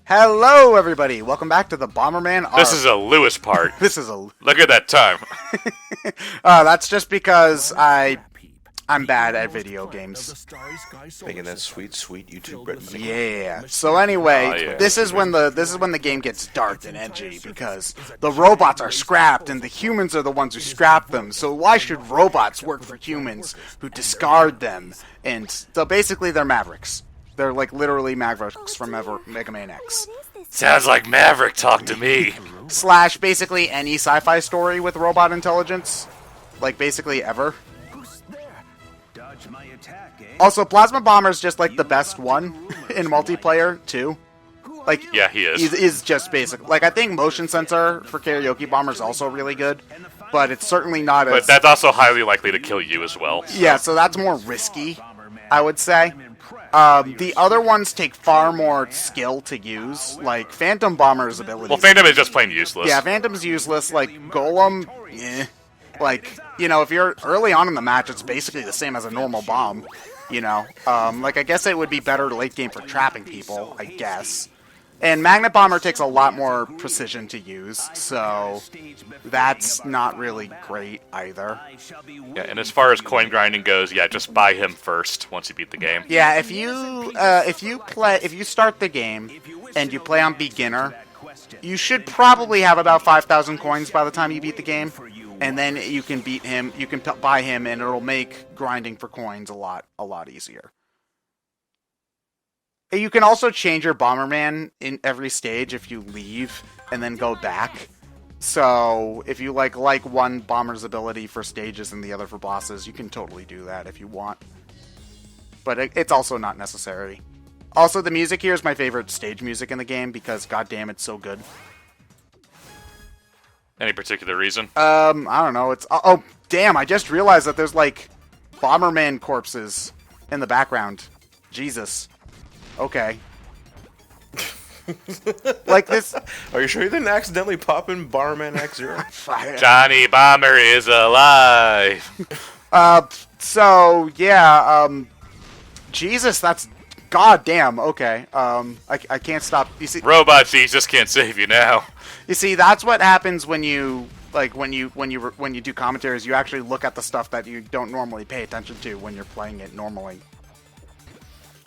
Hello, everybody. Welcome back to the Bomberman R. This is a Lewis part. This is a. Look at that time. That's just because I'm bad at video games. Making that sweet, sweet YouTube bread money. Yeah. So anyway, Oh, yeah. this is when the game gets dark and edgy because the robots are scrapped and the humans are the ones who scrap them. So why should robots work for humans who discard them? And so basically, they're Mavericks. They're like literally Mavericks from Mega Man X. Sounds like Maverick talk to me. Slash basically any sci-fi story with robot intelligence, like basically ever. Also, Plasma Bomber's just like the best one in multiplayer too. Like, Yeah, he is. Is just basic. Like, I think motion sensor for Karaoke Bomber is also really good, but it's certainly not as. But that's also highly likely to kill you as well. Yeah, so that's more risky, I would say. The other ones take far more skill to use, like Phantom Bomber's ability. Well, Phantom is just plain useless. Yeah, Phantom's useless. Like, Golem, eh. Like, you know, if you're early on in the match, it's basically the same as a normal bomb, you know. Like, I guess it would be better late game for trapping people, I guess. And Magnet Bomber takes a lot more precision to use, so that's not really great either. Yeah, and as far as coin grinding goes, yeah, just buy him first once you beat the game. Yeah, if you start the game and you play on beginner, you should probably have about 5,000 coins by the time you beat the game, and then you can beat him. You can buy him, and it'll make grinding for coins a lot easier. You can also change your Bomberman in every stage if you leave and then go back. So if you like one Bomber's ability for stages and the other for bosses, you can totally do that if you want. But it's also not necessary. Also, the music here is my favorite stage music in the game because, goddamn, it's so good. Any particular reason? I don't know. It's oh damn! I just realized that there's like Bomberman corpses in the background. Jesus. Okay. Like this. Are you sure you didn't accidentally pop in Bomberman X0? Johnny Bomber is alive. So yeah. Jesus, that's goddamn. Okay. I can't stop. You see. Robot Jesus can't save you now. You see, that's what happens when you when you do commentaries. You actually look at the stuff that you don't normally pay attention to when you're playing it normally.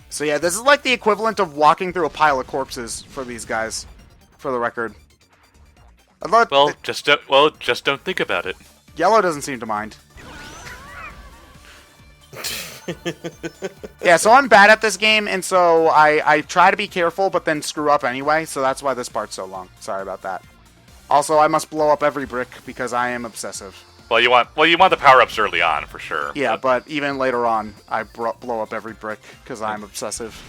So yeah, this is like the equivalent of walking through a pile of corpses for these guys, for the record. Well, just don't think about it. Yellow doesn't seem to mind. Yeah, so I'm bad at this game, and so I try to be careful, but then screw up anyway, so that's why this part's so long. Sorry about that. Also, I must blow up every brick because I am obsessive. Well, you want the power-ups early on, for sure. Yeah, but even later on, I blow up every brick because I'm obsessive.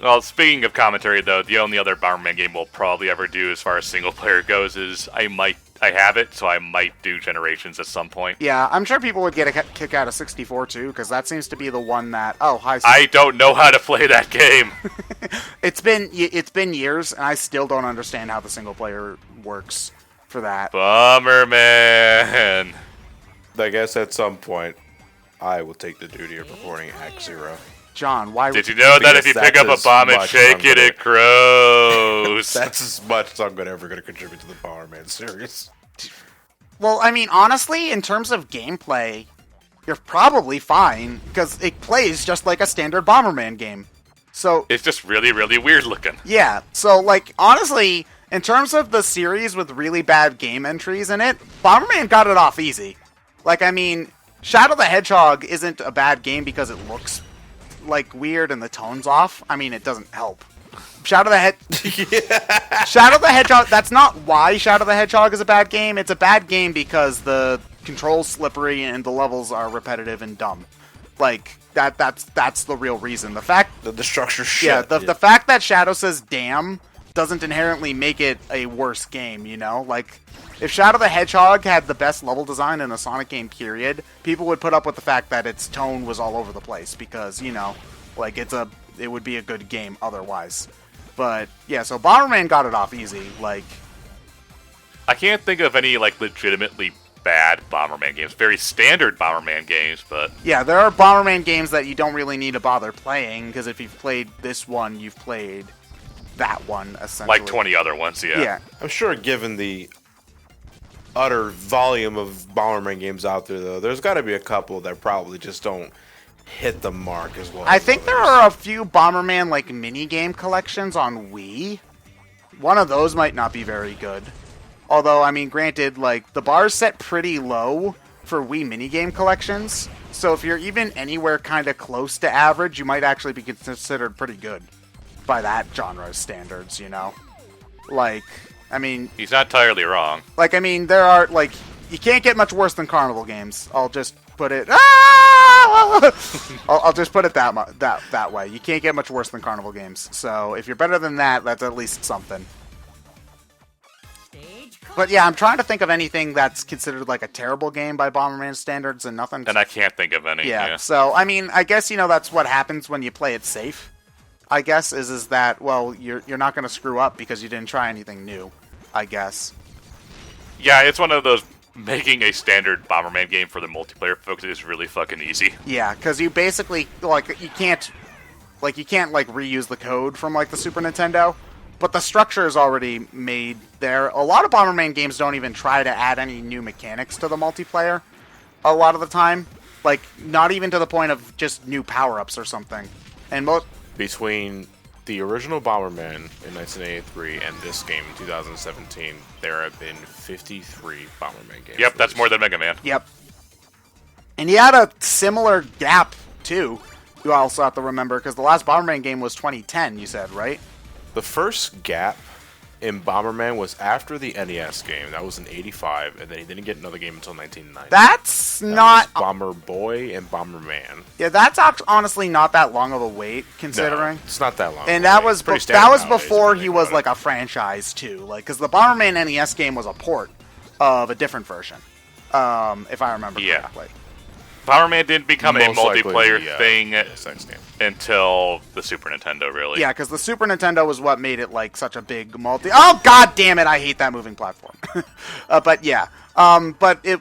Well, speaking of commentary, though, the only other Bomberman game we'll probably ever do as far as single-player goes is I have it, so I might do Generations at some point. Yeah, I'm sure people would get a kick out of 64, too, because that seems to be the one that... Oh, hi. I don't know how to play that game. It's been years, and I still don't understand how the single-player works for that. Bomberman. I guess at some point, I will take the duty of reporting X0. John, why... Did you know that if you pick up a bomb and shake it, it grows? That's as much as I'm ever going to contribute to the Bomberman series. Well, I mean, honestly, in terms of gameplay, you're probably fine, because it plays just like a standard Bomberman game. So... It's just really, really weird looking. Yeah, so, like, honestly, in terms of the series with really bad game entries in it, Bomberman got it off easy. Like, I mean, Shadow the Hedgehog isn't a bad game because it looks like weird and the tone's off. I mean, it doesn't help. Shadow the Hedgehog, that's not why Shadow the Hedgehog is a bad game. It's a bad game because the control's slippery and the levels are repetitive and dumb. Like, that's the real reason. The fact the structure shit. Yeah, the fact that Shadow says damn doesn't inherently make it a worse game, you know? Like, if Shadow the Hedgehog had the best level design in a Sonic game, period, people would put up with the fact that its tone was all over the place because, you know, like, it would be a good game otherwise. But, yeah, so Bomberman got it off easy, like... I can't think of any, like, legitimately bad Bomberman games. Very standard Bomberman games, but... Yeah, there are Bomberman games that you don't really need to bother playing, because if you've played this one, you've played that one, essentially. Like 20 other ones, yeah. Yeah. I'm sure given the utter volume of Bomberman games out there, though, there's got to be a couple that probably just don't hit the mark as well. I think there are a few Bomberman, like, mini-game collections on Wii. One of those might not be very good. Although, I mean, granted, like, the bar's set pretty low for Wii minigame collections. So if you're even anywhere kind of close to average, you might actually be considered pretty good by that genre's standards, you know? Like, I mean... He's not entirely wrong. Like, I mean, there are, like... You can't get much worse than Carnival games. I'll just put it... Ah! I'll just put it that way. You can't get much worse than Carnival games. So, if you're better than that, that's at least something. But yeah, I'm trying to think of anything that's considered like a terrible game by Bomberman standards, and nothing... And I can't think of any. Yeah, so, I mean, I guess, you know, that's what happens when you play it safe. I guess, is that, well, you're not going to screw up because you didn't try anything new, I guess. Yeah, it's one of those, making a standard Bomberman game for the multiplayer folks is really fucking easy. Yeah, because you basically, like, you can't reuse the code from, like, the Super Nintendo, but the structure is already made there. A lot of Bomberman games don't even try to add any new mechanics to the multiplayer a lot of the time. Like, not even to the point of just new power-ups or something. And most... Between the original Bomberman in 1983 and this game in 2017, there have been 53 Bomberman games. Yep, that's more than Mega Man. Yep. And he had a similar gap, too. You also have to remember, because the last Bomberman game was 2010, you said, right? The first gap in Bomberman was after the NES game. That was in 85, and then he didn't get another game until 1990. That's not... Was Bomber Boy and Bomberman. Yeah, that's honestly not that long of a wait, considering. No, it's not that long. And that was before he was like a a franchise too, like because the Bomberman NES game was a port of a different version, if I remember correctly. Bomberman didn't become a multiplayer thing sex game until the Super Nintendo, really. Yeah, because the Super Nintendo was what made it like such a big multi. Oh god damn it! I hate that moving platform. But yeah,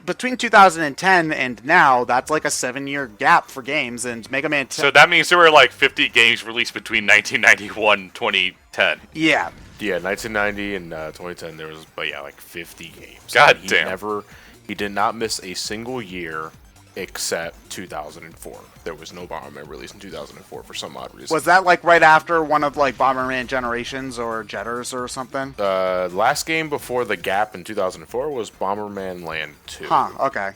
between 2010 and now, that's like a 7-year gap for games, and Mega Man. So that means there were like 50 games released between 1991 and 2010. Yeah. Yeah, 1990 and 2010 there was, but yeah, like 50 games. God damn. He did not miss a single year except 2004. There was no Bomberman released in 2004 for some odd reason. Was that like right after one of like Bomberman Generations or Jetters or something? Last game before the gap in 2004 was Bomberman Land 2. Huh, okay.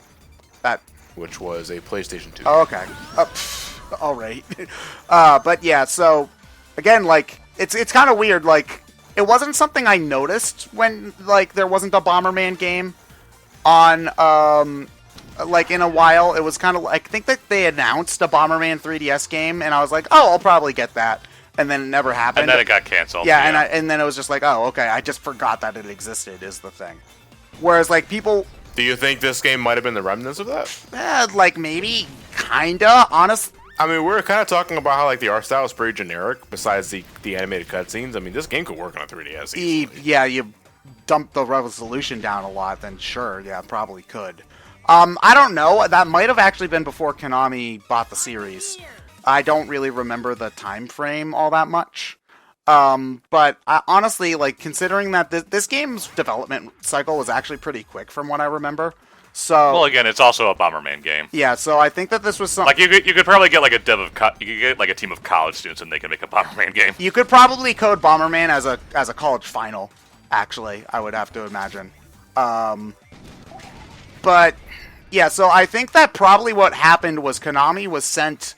Which was a PlayStation 2 Oh, okay. All right. But yeah, so again, like it's kind of weird. Like it wasn't something I noticed when like there wasn't a Bomberman game on like in a while. It was kind of like, I think that they announced a Bomberman 3DS game, and I was like, oh, I'll probably get that, and then it never happened. And then it got canceled. Yeah, and then it was just like, oh, okay, I just forgot that it existed is the thing. Whereas like people. Do you think this game might have been the remnants of that? Like maybe, kinda, honest. I mean, we're kind of talking about how like the art style is pretty generic. Besides the animated cutscenes, I mean, this game could work on a 3DS easily. Yeah, you dump the resolution down a lot, then sure, yeah, probably could. I don't know. That might have actually been before Konami bought the series. I don't really remember the time frame all that much. But honestly, like considering that this game's development cycle was actually pretty quick from what I remember. So well, again, it's also a Bomberman game. Yeah, so I think that this was something like you could probably get like a team of college students and they can make a Bomberman game. You could probably code Bomberman as a college final. Actually, I would have to imagine. But yeah, so I think that probably what happened was Konami was sent.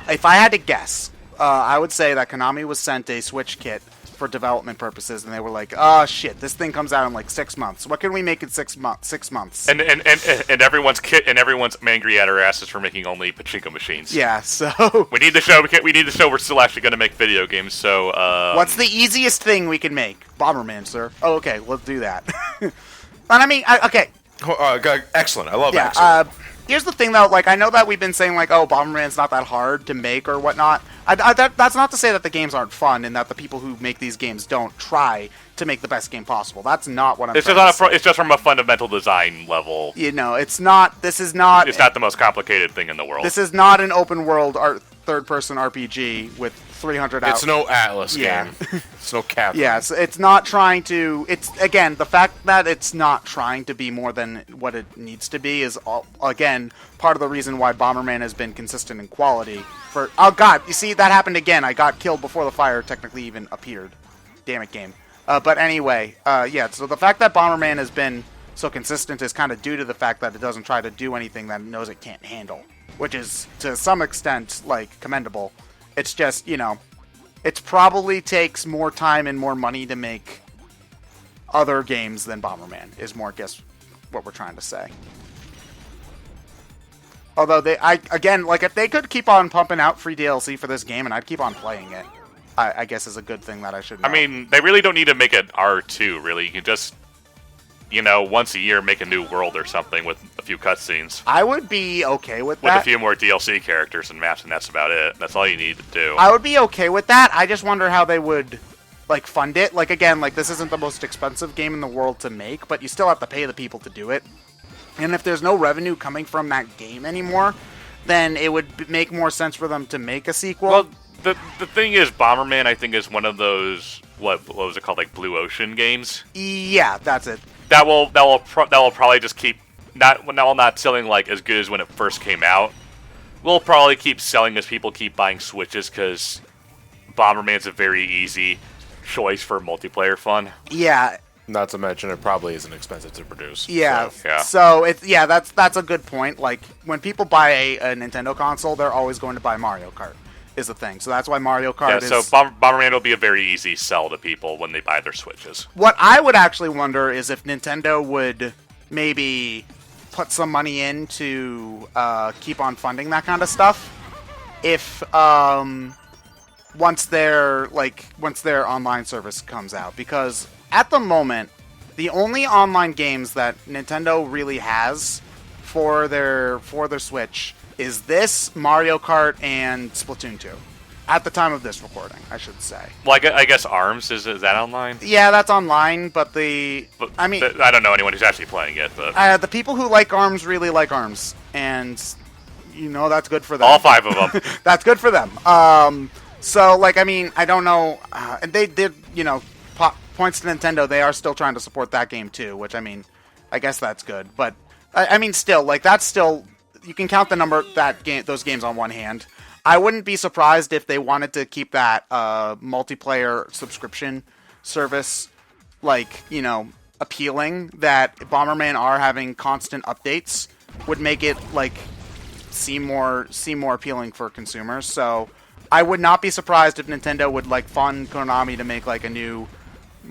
If I had to guess, I would say that Konami was sent a Switch kit for development purposes, and they were like, "Oh shit, this thing comes out in like 6 months. What can we make in 6 months? 6 months?" And everyone's angry at our asses for making only pachinko machines. Yeah, so we need to show we're still actually going to make video games. So what's the easiest thing we can make? Bomberman, sir. Oh, okay, let's do that. But I mean, okay. Excellent. I love that. Here's the thing, though. Like, I know that we've been saying, like, oh, Bomberman's not that hard to make or whatnot. That's not to say that the games aren't fun and that the people who make these games don't try to make the best game possible. That's not what I'm It's just from a fundamental design level. You know, it's not... This is not... It's not the most complicated thing in the world. This is not an open-world third-person RPG with 300 hours. It's no Atlas Yeah. game. It's no Captain. Yes, it's not trying to. It's again the fact that it's not trying to be more than what it needs to be is again part of the reason why Bomberman has been consistent in quality. For oh god, you see that happened again. I got killed before the fire technically even appeared. Damn it, game. But anyway, yeah. So the fact that Bomberman has been so consistent is kind of due to the fact that it doesn't try to do anything that it knows it can't handle, which is to some extent like commendable. It's just, you know, it probably takes more time and more money to make other games than Bomberman, is more, I guess, what we're trying to say. Although, again, like, if they could keep on pumping out free DLC for this game and I'd keep on playing it, I guess is a good thing that I should know. I mean, they really don't need to make it R2, really. You can just, you know, once a year make a new world or something with a few cutscenes. I would be okay with With that. a few more DLC characters and maps, and that's about it. That's all you need to do. I would be okay with that. I just wonder how they would, like, fund it. Like, again, like, this isn't the most expensive game in the world to make, but you still have to pay the people to do it. And if there's no revenue coming from that game anymore, then it would make more sense for them to make a sequel. Well, the thing is, Bomberman, I think, is one of those, what was it called, like Blue Ocean games? Yeah, that's it. That will probably just keep not selling like as good as when it first came out. We'll probably keep selling as people keep buying Switches because Bomberman's a very easy choice for multiplayer fun. Yeah. Not to mention, it probably isn't expensive to produce. Yeah. So. Yeah. So that's a good point. Like when people buy a Nintendo console, they're always going to buy Mario Kart. Is the thing. So that's why Mario Kart is... So Bomberman will be a very easy sell to people when they buy their Switches. What I would actually wonder is if Nintendo would maybe put some money in to keep on funding that kind of stuff. If once their online service comes out, because at the moment the only online games that Nintendo really has for their Switch is this, Mario Kart, and Splatoon 2. At the time of this recording, I should say. Well, I guess ARMS, is that online? Yeah, that's online, but I don't know anyone who's actually playing it, but... the people who like ARMS really like ARMS, and, you know, that's good for them. All 5 of them. That's good for them. So, like, I mean, I don't know, and they did, you know, points to Nintendo, they are still trying to support that game, too, which, I mean, I guess that's good, but, I mean, still, like, that's still... You can count the number those games on one hand. I wouldn't be surprised if they wanted to keep that multiplayer subscription service, like, you know, appealing. That Bomberman R having constant updates would make it like seem more appealing for consumers. So I would not be surprised if Nintendo would like fund Konami to make like a new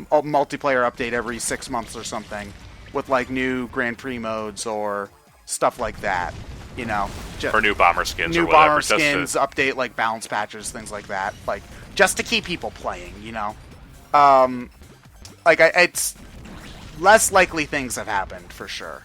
multiplayer update every 6 months or something with like new Grand Prix modes or stuff like that. You know, or new bomber skins, new or whatever. Bomber skins, update like balance patches, things like that. Like just to keep people playing. You know, it's less likely things have happened for sure.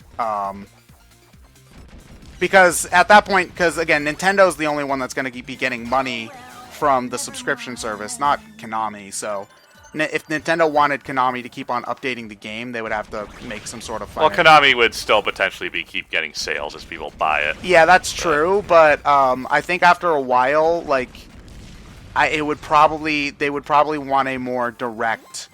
Because at that point, because again, Nintendo's the only one that's going to be getting money from the subscription service, not Konami. So if Nintendo wanted Konami to keep on updating the game, they would have to make some sort of... Well, Konami would still potentially keep getting sales as people buy it. Yeah, that's true, but I think after a while, like, they would probably want a more direct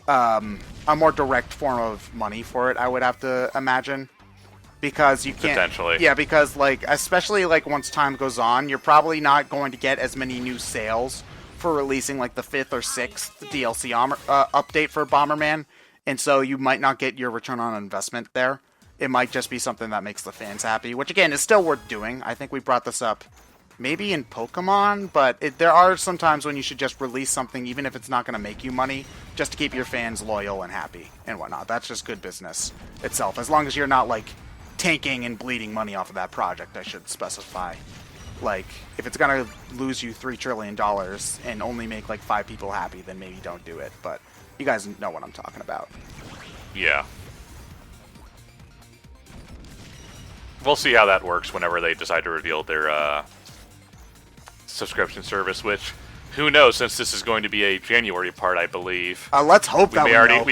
form of money for it, I would have to imagine. Because you can't... Potentially. Yeah, because, like, especially, like, once time goes on, you're probably not going to get as many new sales for releasing like the 5th or 6th DLC update for Bomberman, and so you might not get your return on investment there. It might just be something that makes the fans happy, which again is still worth doing. I think we brought this up maybe in Pokemon, but there are some times when you should just release something even if it's not going to make you money, just to keep your fans loyal and happy and whatnot. That's just good business itself, as long as you're not like tanking and bleeding money off of that project, I should specify. Like, if it's gonna lose you $3 trillion and only make like 5 people happy, then maybe don't do it. But you guys know what I'm talking about. Yeah. We'll see how that works whenever they decide to reveal their subscription service, which, who knows, since this is going to be a January part, I believe. Let's hope that we know.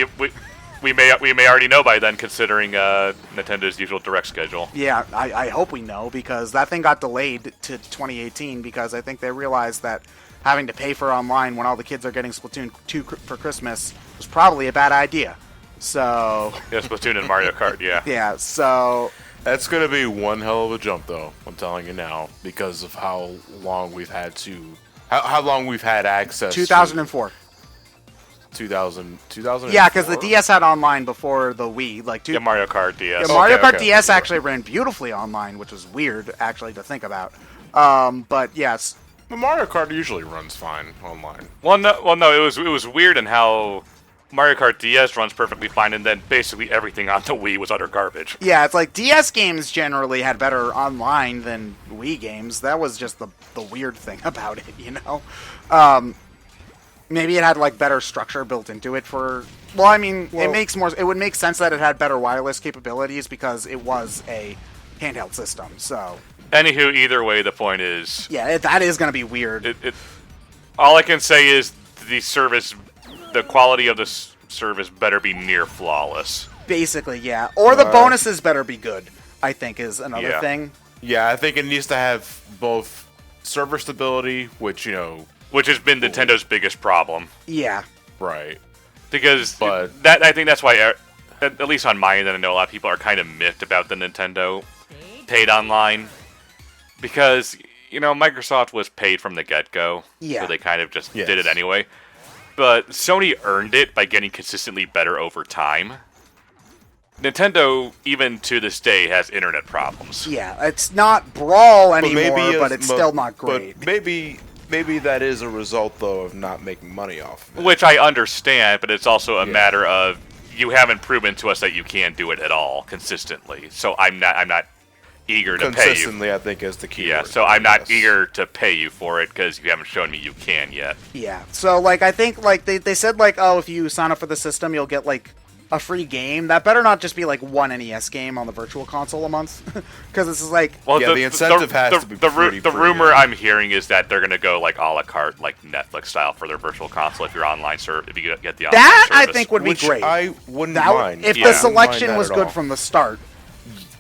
We may already know by then, considering Nintendo's usual direct schedule. Yeah, I hope we know, because that thing got delayed to 2018 because I think they realized that having to pay for online when all the kids are getting Splatoon 2 for Christmas was probably a bad idea. So... Yeah, Splatoon and Mario Kart, yeah. Yeah, so... That's going to be one hell of a jump, though, I'm telling you now, because of how long we've had to... How long we've had access 2004. 2000. Yeah, because the DS had online before the Wii. Yeah, Mario Kart DS. Yeah, Mario Kart okay. DS actually ran beautifully online, which was weird, actually, to think about. But yes. But Mario Kart usually runs fine online. Well, no, it was weird in how Mario Kart DS runs perfectly fine, and then basically everything on the Wii was utter garbage. Yeah, it's like DS games generally had better online than Wii games. That was just the weird thing about it, you know? Maybe it had like better structure built into it for... Well, I mean, it would make sense that it had better wireless capabilities because it was a handheld system, so... Anywho, either way, the point is... Yeah, that is going to be weird. All I can say is the quality of the service better be near flawless. Basically, yeah. Or the bonuses better be good, I think, is another thing. Yeah, I think it needs to have both server stability, which, you know... Which has been Nintendo's biggest problem. Yeah. Right. Because I think that's why, at least on my end, I know a lot of people are kind of miffed about the Nintendo paid online. Because, you know, Microsoft was paid from the get-go. Yeah. So they kind of just did it anyway. But Sony earned it by getting consistently better over time. Nintendo, even to this day, has internet problems. Yeah, it's not Brawl anymore, but it's still not great. But maybe that is a result, though, of not making money off of it. Which I understand, but it's also a matter of you haven't proven to us that you can do it at all consistently. So I'm not eager to pay you. Consistently, I think, is the key. Yeah, so I'm not eager to pay you for it because you haven't shown me you can yet. Yeah, so like I think like they said like, oh, if you sign up for the system, you'll get like a free game. That better not just be like one NES game on the Virtual Console a month, because this is like... Well, the incentive has to be the rumor I'm hearing is that they're going to go like a la carte, like Netflix style for their Virtual Console if you're online if you get the online that service. I think would be great. I wouldn't mind. If the selection was good from the start.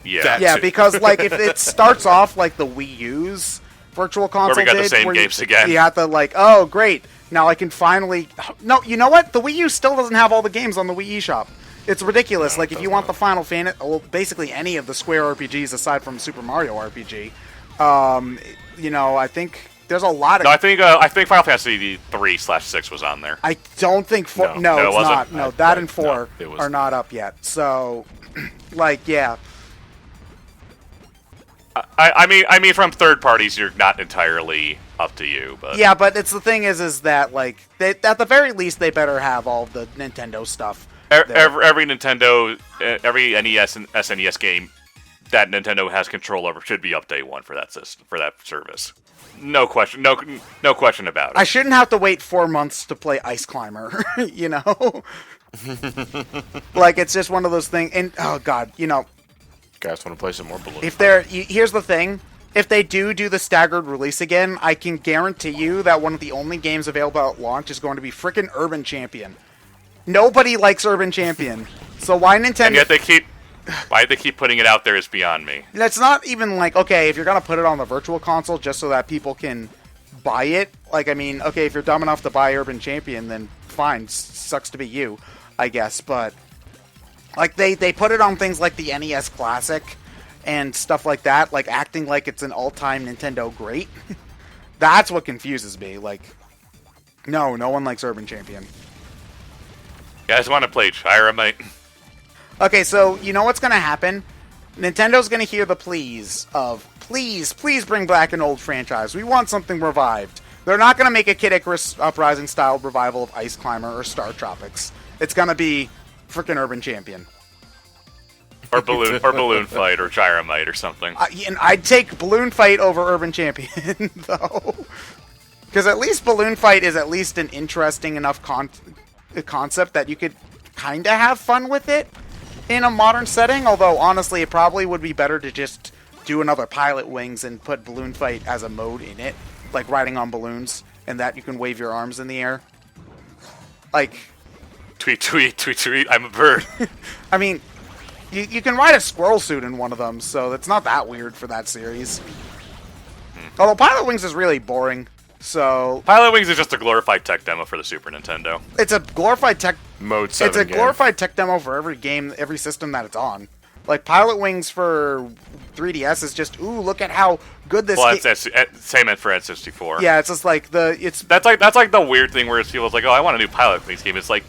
Yeah, because like if it starts off like the Wii U's Virtual Console where we got the did, same games again. You have to like, oh great, now I can finally... No, you know what? The Wii U still doesn't have all the games on the Wii eShop. It's ridiculous. Like, if you want the Final Fantasy, well, basically any of the Square RPGs aside from Super Mario RPG, you know, I think there's a lot of... No, I think Final Fantasy 3/6 was on there. I don't think... No, it it's wasn't. not. No, that and 4 no, are not up yet. So, like, yeah. I mean, from third parties, you're not entirely up to you, but... Yeah, but it's the thing is that, like, at the very least, they better have all the Nintendo stuff. Every Nintendo, every NES and SNES game that Nintendo has control over should be up day one for that system, for that service. No question, no question about it. I shouldn't have to wait 4 months to play Ice Climber, you know? Like, it's just one of those things, and, oh god, you know... Guys want to play some more Balloon? Here's the thing. If they do the staggered release again, I can guarantee you that one of the only games available at launch is going to be frickin' Urban Champion. Nobody likes Urban Champion, so why Nintendo... And yet why they keep putting it out there is beyond me. That's not even like, okay, if you're gonna put it on the Virtual Console just so that people can buy it, like, I mean, okay, if you're dumb enough to buy Urban Champion, then fine, sucks to be you, I guess, but... Like, they put it on things like the NES Classic and stuff like that, like acting like it's an all-time Nintendo great. That's what confuses me, like... No one likes Urban Champion. You guys want to play Chiramite? Okay, so you know what's going to happen? Nintendo's going to hear the pleas of, please bring back an old franchise. We want something revived. They're not going to make a Kid Icarus Uprising style revival of Ice Climber or Star Tropics. It's going to be frickin' Urban Champion. Or Balloon Fight or Chiramite or something. And I'd take Balloon Fight over Urban Champion, though. Because at least Balloon Fight is at least an interesting enough concept that you could kind of have fun with it in a modern setting, although honestly it probably would be better to just do another Pilotwings and put Balloon Fight as a mode in it, like riding on balloons, and that you can wave your arms in the air. Like... Tweet, tweet, tweet, tweet, I'm a bird. I mean, you can ride a squirrel suit in one of them, so it's not that weird for that series. Although Pilotwings is really boring, So Pilotwings is just a glorified tech demo for the Super Nintendo. it's a glorified tech. Mode 7 It's a game. glorified tech demo for every game, every system that it's on. Like Pilotwings for 3DS is just, ooh, look at how good this. Well, that's same for N64. Yeah, it's just like That's like the weird thing where people's like, oh, I want a new Pilotwings game. It's like,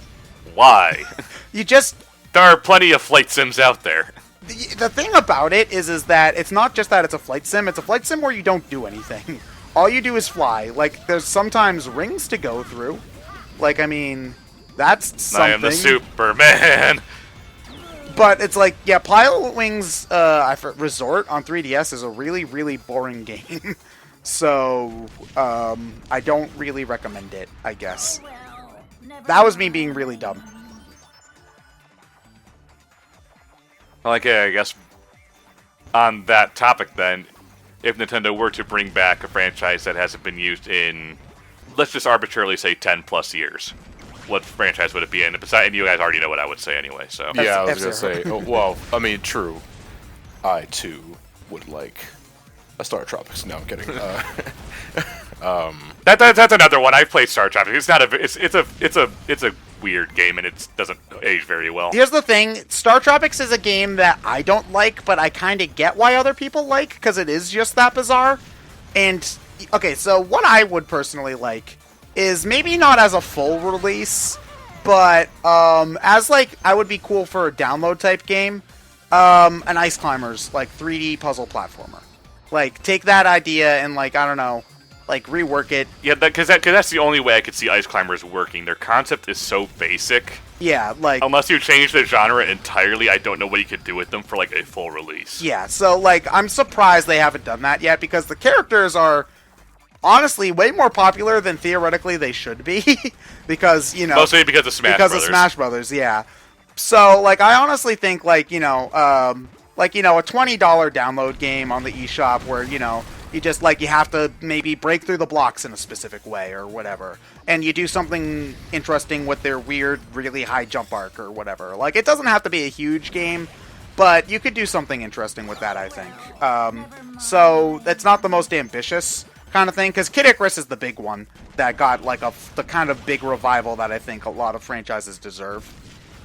why? you just. There are plenty of flight sims out there. The thing about it is that it's not just that it's a flight sim. It's a flight sim where you don't do anything. All you do is fly. Like, there's sometimes rings to go through. Like, I mean, that's something. I am the Superman. But it's like, yeah, Pilotwings Resort on 3DS is a really, really boring game. So, I don't really recommend it, I guess. That was me being really dumb. Like, I guess on that topic then, if Nintendo were to bring back a franchise that hasn't been used in, let's just arbitrarily say 10 plus years, what franchise would it be in? And you guys already know what I would say anyway, so. Yeah, I was going to say, well, I mean, true. I, too, would like a Star Tropics. No, I'm kidding. That's another one. I've played Star Tropics. It's not it's a weird game, and it doesn't age very well. Here's the thing. Star Tropics is a game that I don't like, but I kind of get why other people like, because it is just that bizarre. And, okay, so what I would personally like is maybe not as a full release, but as, like, I would be cool for a download type game, an Ice Climbers, like, 3D puzzle platformer. Like, take that idea and, like, I don't know, like, rework it. Yeah, because that's the only way I could see Ice Climbers working. Their concept is so basic. Yeah, like... Unless you change the genre entirely, I don't know what you could do with them for, like, a full release. Yeah, so, like, I'm surprised they haven't done that yet, because the characters are, honestly, way more popular than theoretically they should be. Because, you know... Mostly because of Smash Brothers. Because of Smash Brothers, yeah. So, like, I honestly think, like, you know, a $20 download game on the eShop where, you know... You just, like, you have to maybe break through the blocks in a specific way or whatever. And you do something interesting with their weird, really high jump arc or whatever. Like, it doesn't have to be a huge game, but you could do something interesting with that, I think. So, it's not the most ambitious kind of thing, because Kid Icarus is the big one that got, like, the kind of big revival that I think a lot of franchises deserve.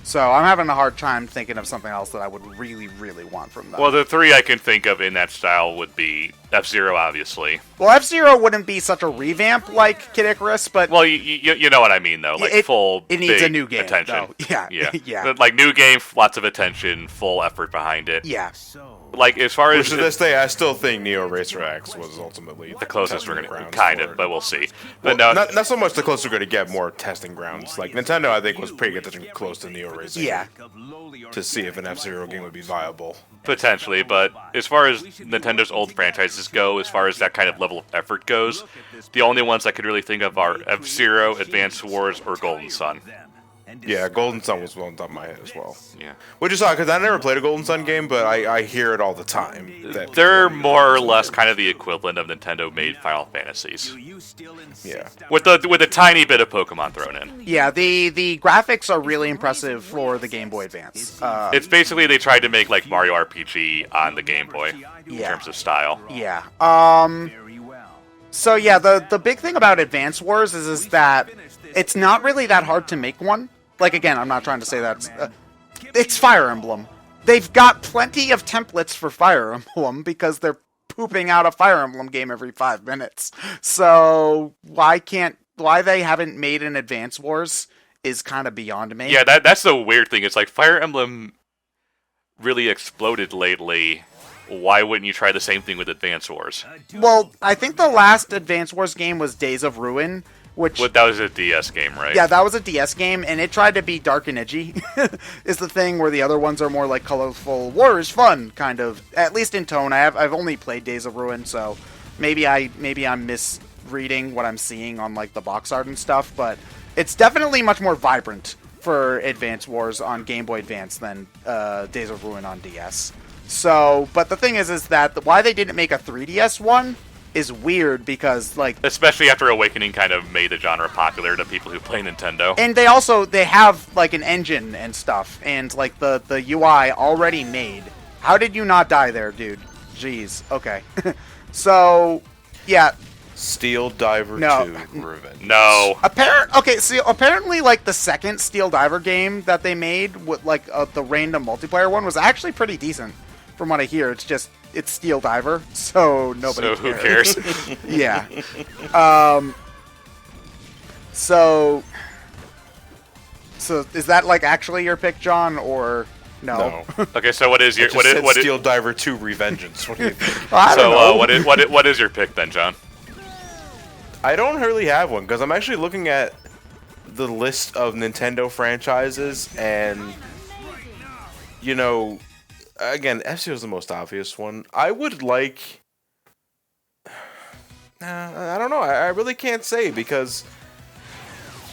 So I'm having a hard time thinking of something else that I would really, really want from them. Well, the three I can think of in that style would be F-Zero, obviously. Well, F-Zero wouldn't be such a revamp like Kid Icarus, but... Well, you know what I mean, though. Like, it needs a new game, attention. though. Yeah, yeah. yeah. Like, new game, lots of attention, full effort behind it. Yeah. Like, as far as... Which to this day, I still think Neo Racer X was ultimately the closest we're going to... testing Kind grounds of, for it. but we'll see. Well, But no... not so much the closer we're going to get, more testing grounds. Like, Nintendo, I think, was pretty getting close to Neo Racing. Yeah. To see if an F-Zero game would be viable. Potentially, but as far as Nintendo's old franchises go, as far as that kind of level of effort goes, the only ones I could really think of are F-Zero, Advance Wars, or Golden Sun. Yeah, Golden Sun was one on top of my head as well. Yeah. Which is odd, because I never played a Golden Sun game, but I hear it all the time. That They're more or less kind of the equivalent of Nintendo-made Final Fantasies, yeah. with a tiny bit of Pokemon thrown in. Yeah, the graphics are really impressive for the Game Boy Advance. It's basically they tried to make like Mario RPG on the Game Boy in Yeah. terms of style. Yeah. So yeah, the big thing about Advance Wars is that it's not really that hard to make one. Like, again, I'm not trying to say that. It's Fire Emblem. They've got plenty of templates for Fire Emblem because they're pooping out a Fire Emblem game every 5 minutes. So why they haven't made an Advance Wars is kind of beyond me. Yeah, that's the weird thing. It's like Fire Emblem really exploded lately. Why wouldn't you try the same thing with Advance Wars? Well, I think the last Advance Wars game was Days of Ruin, which... That was a DS game, right? Yeah, that was a DS game, and it tried to be dark and edgy, is the thing, where the other ones are more like colorful, war is fun, kind of, at least in tone. I've only played Days of Ruin, so maybe I'm misreading what I'm seeing on, like, the box art and stuff, but it's definitely much more vibrant for Advance Wars on Game Boy Advance than Days of Ruin on DS. So, but the thing is that why they didn't make a 3DS one is weird because, like... Especially after Awakening kind of made the genre popular to people who play Nintendo. And they have, like, an engine and stuff, and, like, the UI already made. How did you not die there, dude? Jeez. Okay. So, yeah. Steel Diver No. 2 Revenge. No. Apparently, like, the second Steel Diver game that they made, with like the random multiplayer one, was actually pretty decent. From what I hear, it's Steel Diver, so nobody So cares. who cares? Yeah. So is that like actually your pick, John, or no? No. Okay, so what is your Just what is said what is Steel Diver 2 Revengeance. What do you think? I don't know. what is your pick then, John? I don't really have one because I'm actually looking at the list of Nintendo franchises, and you know, again, F-Zero is the most obvious one. I would like. I don't know. I really can't say because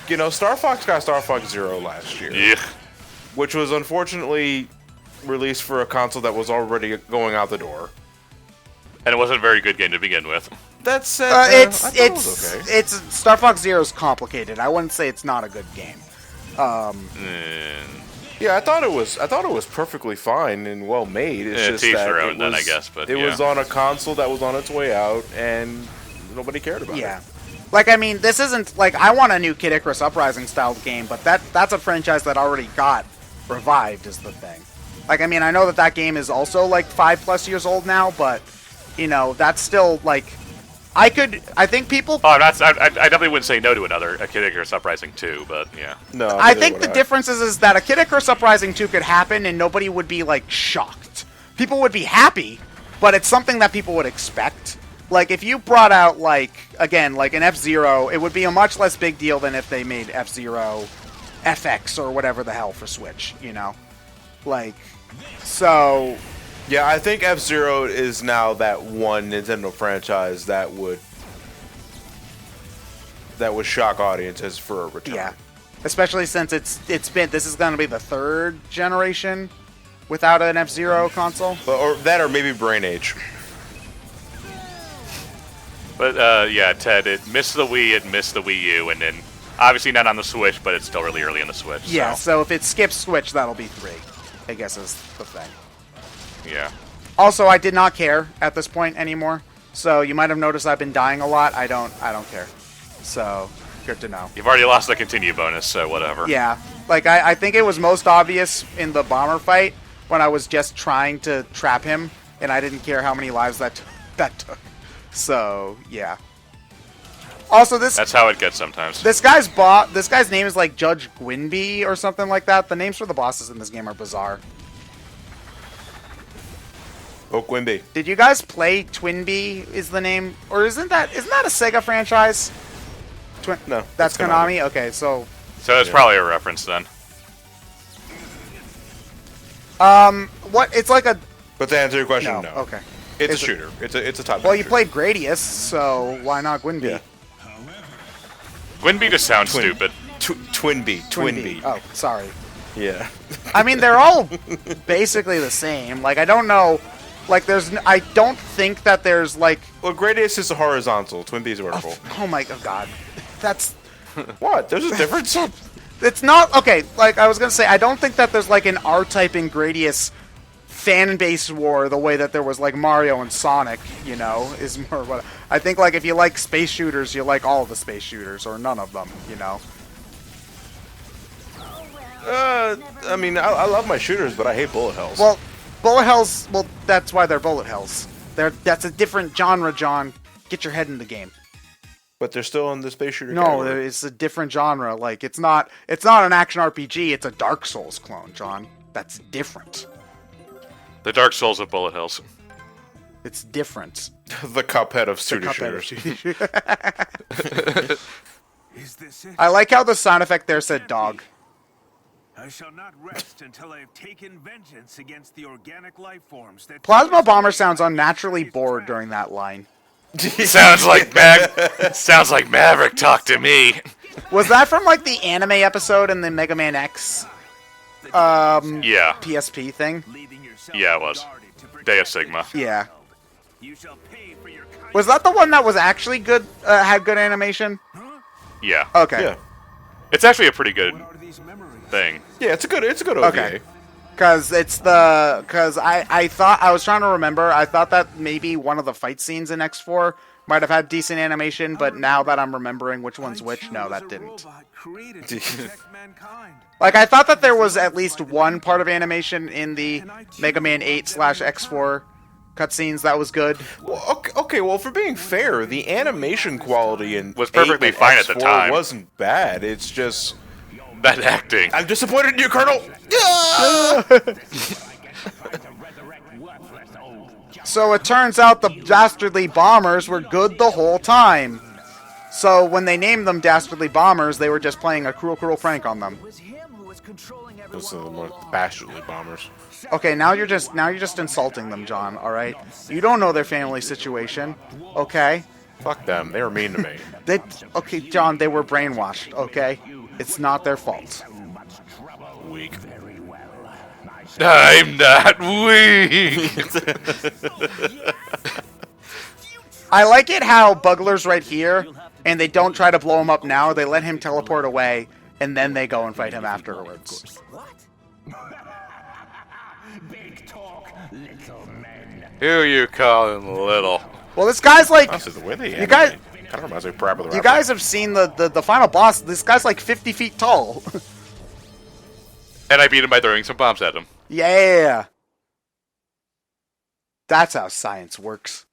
you know, Star Fox got Star Fox Zero last year, Yeah. which was unfortunately released for a console that was already going out the door. And it wasn't a very good game to begin with. That said, I thought it was okay. it's Star Fox Zero is complicated. I wouldn't say it's not a good game. Yeah, I thought it was perfectly fine and well made. It's just to each that their it own then, I was- guess, but it yeah. was on a console that was on its way out, and nobody cared about Yeah. it. Like, I mean, this isn't, like, I want a new Kid Icarus Uprising style game, but that's a franchise that already got revived is the thing. Like, I mean, I know that game is also, like, 5+ years old now, but, you know, that's still, like, I think people... Oh, I definitely wouldn't say no to a Kid Icarus Uprising 2, but yeah. No, I neither think would the difference is that a Kid Icarus Uprising 2 could happen and nobody would be, like, shocked. People would be happy, but it's something that people would expect. Like, if you brought out, like, again, like an F-Zero, it would be a much less big deal than if they made F-Zero FX or whatever the hell for Switch, you know? Like, so... Yeah, I think F-Zero is now that one Nintendo franchise that would shock audiences for a return. Yeah. Especially since this is going to be the third generation without an F-Zero console. Or maybe Brain Age. But yeah, Ted, it missed the Wii, it missed the Wii U, and then obviously not on the Switch, but it's still really early on the Switch. Yeah, so so if it skips Switch, that'll be 3, I guess is the thing. yeah. Also, I did not care at this point anymore. So you might have noticed I've been dying a lot. I don't care. So, good to know. You've already lost the continue bonus, so whatever. Yeah. Like, I think it was most obvious in the bomber fight when I was just trying to trap him, and I didn't care how many lives that took. So, yeah. Also, That's how it gets sometimes. This guy's name is like Judge Gwynby or something like that. The names for the bosses in this game are bizarre. Oh, Quimby. Did you guys play Twinbee is the name? Or isn't that a Sega franchise? No, That's it's Konami? Okay, so... So it's probably a reference then. What? It's like a... But to answer your question, no. Okay. It's Is a it- shooter. It's a top. Well, you shooter. played Gradius, so why not Gwynby? Yeah. Gwynby just sounds Twin- stupid. Twinbee. Twinbee. Oh, sorry. Yeah. I mean, they're all basically the same. Like, I don't know... Like, I don't think that there's, like... Well, Gradius is a horizontal. Twinbee's a vertical. Oh my god. That's... What? There's a difference. It's not... Okay, like, I was gonna say, I don't think that there's, like, an R-type in Gradius fan base war the way that there was, like, Mario and Sonic, you know, is more what... I think, like, if you like space shooters, you like all of the space shooters, or none of them, you know? I mean, I love my shooters, but I hate bullet hells. Well, bullet hells... Well, that's why they're bullet hells. That's a different genre, John. Get your head in the game. But they're still in the space shooter No, category. it's a different genre. Like, it's not an action RPG, it's a Dark Souls clone, John. That's different. The Dark Souls of bullet hells. It's different. The Cuphead of The shooter Cuphead shooters. of Is this it? I like how the sound effect there said dog. I shall not rest until I have taken vengeance against the organic life forms that Plasma Bomber sounds unnaturally bored during that line. Sounds like Maverick talked to me. Was that from, like, the anime episode in the Mega Man X Yeah. PSP thing? Yeah, it was. Day of Sigma. Yeah. You shall pay for your Was that the one that was actually good, had good animation? Yeah. Okay. Yeah. It's actually a pretty good thing. Yeah, it's a good OVA. Okay. Because I thought, I was trying to remember, I thought that maybe one of the fight scenes in X4 might have had decent animation, but now that I'm remembering which one's which, no, that didn't. Like, I thought that there was at least one part of animation in the Mega Man 8/X4 cutscenes that was good. Well, okay, well, for being fair, the animation quality in Was perfectly 8 and fine at the X4 time. wasn't bad. It's just That acting. I'm disappointed in you, Colonel. So it turns out the Dastardly Bombers were good the whole time. So when they named them Dastardly Bombers, they were just playing a cruel, cruel prank on them. Those are the more bastardly bombers. Okay, now you're just insulting them, John. All right, you don't know their family situation. Okay, Fuck them. They were mean to me. okay, John, they were brainwashed. Okay, it's not their fault. Weak. I'm not weak. I like it how Bugler's right here, and they don't try to blow him up now. They let him teleport away, and then they go and fight him afterwards. Who you calling little? Well, this guy's like, Honestly, the way they you guys, kind of reminds me of Parappa the you Rapper. guys have seen the final boss. This guy's like 50 feet tall. And I beat him by throwing some bombs at him. Yeah, that's how science works.